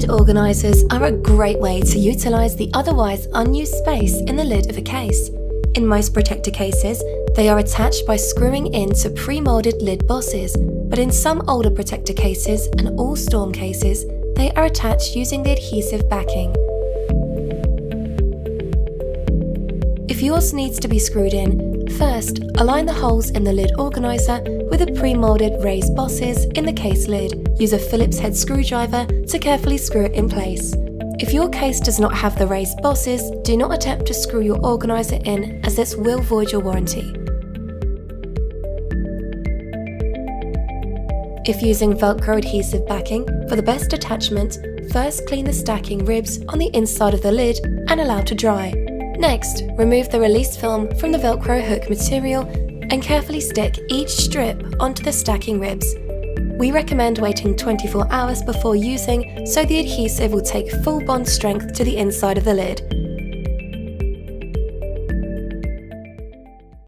Lid organisers are a great way to utilise the otherwise unused space in the lid of a case. In most protector cases, they are attached by screwing into pre-moulded lid bosses, but in some older protector cases and all storm cases, they are attached using the adhesive backing. If yours needs to be screwed in, first align the holes in the lid organiser with the pre-moulded raised bosses in the case lid. Use a Phillips head screwdriver to carefully screw it in place. If your case does not have the raised bosses, do not attempt to screw your organiser in, as this will void your warranty. If using Velcro adhesive backing for the best attachment, first clean the stacking ribs on the inside of the lid and allow to dry. Next, remove the release film from the Velcro hook material and carefully stick each strip onto the stacking ribs. We recommend waiting 24 hours before using so the adhesive will take full bond strength to the inside of the lid.